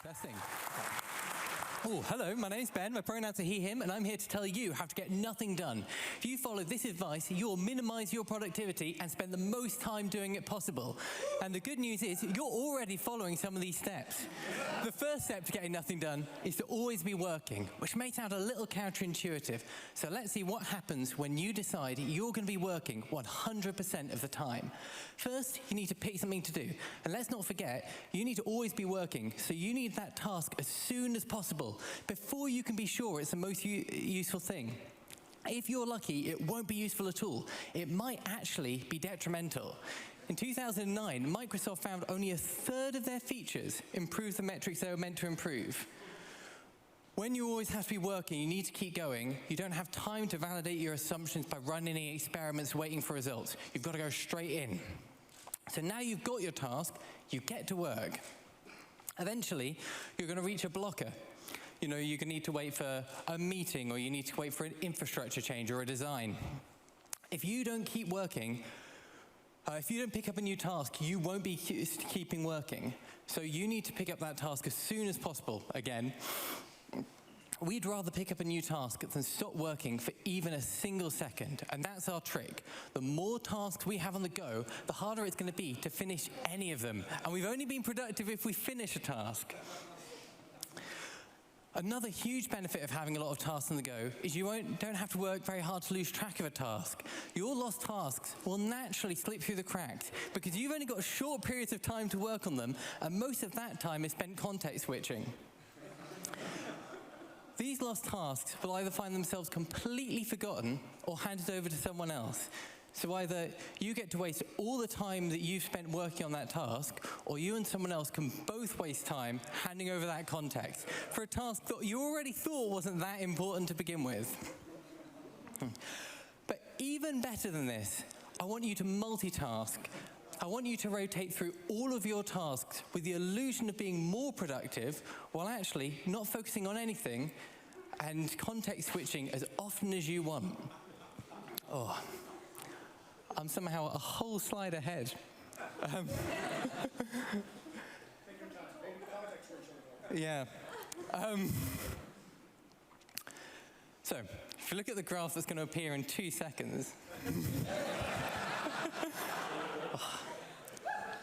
Testing. Oh, hello, my name's Ben, my pronouns are he, him, and I'm here to tell you how to get nothing done. If you follow this advice, you'll minimize your productivity and spend the most time doing it possible. And the good news is, you're already following some of these steps. The first step to getting nothing done is to always be working, which may sound a little counterintuitive. So let's see what happens when you decide you're going to be working 100% of the time. First, you need to pick something to do. And let's not forget, you need to always be working, so you need that task as soon as possible, before you can be sure it's the most useful thing. If you're lucky, it won't be useful at all. It might actually be detrimental. In 2009, Microsoft found only a third of their features improved the metrics they were meant to improve. When you always have to be working, you need to keep going. You don't have time to validate your assumptions by running any experiments waiting for results. You've got to go straight in. So now you've got your task, you get to work. Eventually, you're going to reach a blocker. You know, you're going to need to wait for a meeting, or you need to wait for an infrastructure change or a design. If you don't keep working, if you don't pick up a new task, you won't be keeping working. So you need to pick up that task as soon as possible. Again, we'd rather pick up a new task than stop working for even a single second. And that's our trick. The more tasks we have on the go, the harder it's going to be to finish any of them. And we've only been productive if we finish a task. Another huge benefit of having a lot of tasks on the go is you don't have to work very hard to lose track of a task. Your lost tasks will naturally slip through the cracks because you've only got short periods of time to work on them, and most of that time is spent context switching. These lost tasks will either find themselves completely forgotten or handed over to someone else. So either you get to waste all the time that you've spent working on that task, or you and someone else can both waste time handing over that context for a task that you already thought wasn't that important to begin with. But even better than this, I want you to multitask. I want you to rotate through all of your tasks with the illusion of being more productive while actually not focusing on anything and context switching as often as you want. Oh. I'm somehow a whole slide ahead. Yeah. So, if you look at the graph that's going to appear in 2 seconds,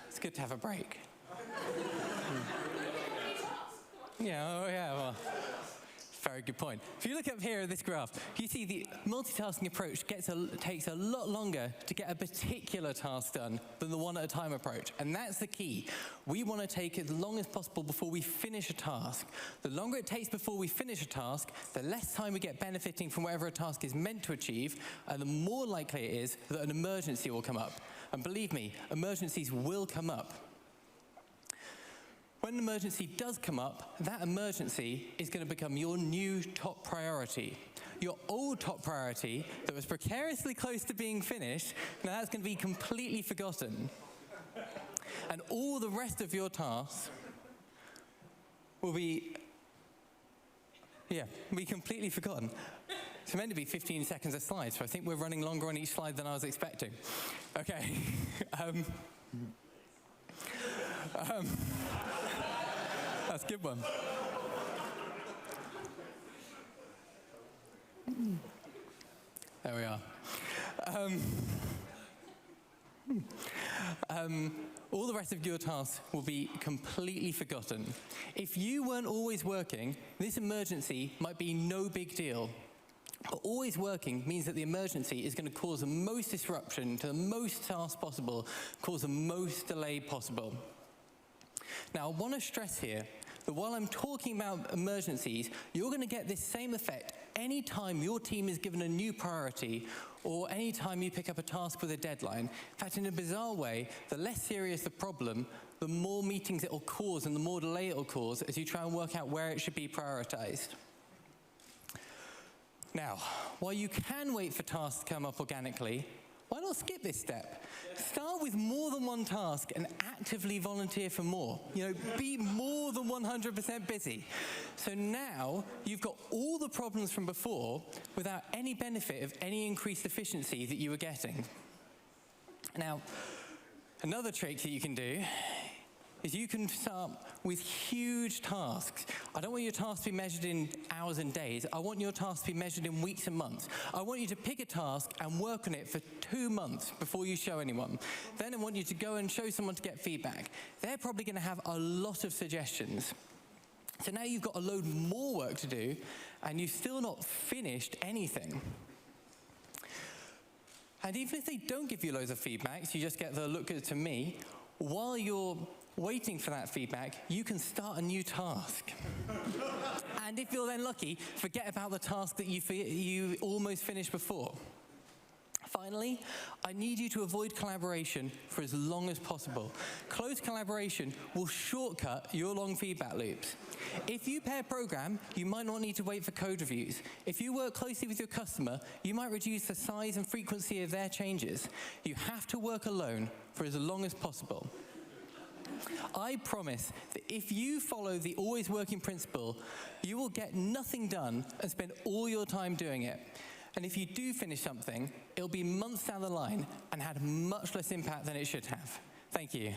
it's good to have a break. Well, very good point. If you look up here at this graph, you see the multitasking approach takes a lot longer to get a particular task done than the one-at-a-time approach. And that's the key. We want to take as long as possible before we finish a task. The longer it takes before we finish a task, the less time we get benefiting from whatever a task is meant to achieve, and the more likely it is that an emergency will come up. And believe me, emergencies will come up. When an emergency does come up, that emergency is going to become your new top priority. Your old top priority that was precariously close to being finished, now that's going to be completely forgotten. And all the rest of your tasks will be completely forgotten. It's meant to be 15 seconds a slide, so I think we're running longer on each slide than I was expecting. Okay. That's a good one. There we are. All the rest of your tasks will be completely forgotten. If you weren't always working, this emergency might be no big deal. But always working means that the emergency is going to cause the most disruption to the most tasks possible, cause the most delay possible. Now, I want to stress here that while I'm talking about emergencies, you're going to get this same effect any time your team is given a new priority or any time you pick up a task with a deadline. In fact, in a bizarre way, the less serious the problem, the more meetings it will cause and the more delay it will cause as you try and work out where it should be prioritized. Now, while you can wait for tasks to come up organically, why not skip this step? Start with more than one task and actively volunteer for more. Be more than 100% busy. So now you've got all the problems from before without any benefit of any increased efficiency that you were getting. Now, another trick that you can do is you can start with huge tasks. I don't want your tasks to be measured in hours and days. I want your tasks to be measured in weeks and months. I want you to pick a task and work on it for 2 months before you show anyone. Then I want you to go and show someone to get feedback. They're probably going to have a lot of suggestions. So now you've got a load more work to do, and you've still not finished anything. And even if they don't give you loads of feedback, so you just get the look good to me, while you're waiting for that feedback, you can start a new task. And if you're then lucky, forget about the task that you almost finished before. Finally, I need you to avoid collaboration for as long as possible. Close collaboration will shortcut your long feedback loops. If you pair program, you might not need to wait for code reviews. If you work closely with your customer, you might reduce the size and frequency of their changes. You have to work alone for as long as possible. I promise that if you follow the always working principle, you will get nothing done and spend all your time doing it. And if you do finish something, it'll be months down the line and had much less impact than it should have. Thank you.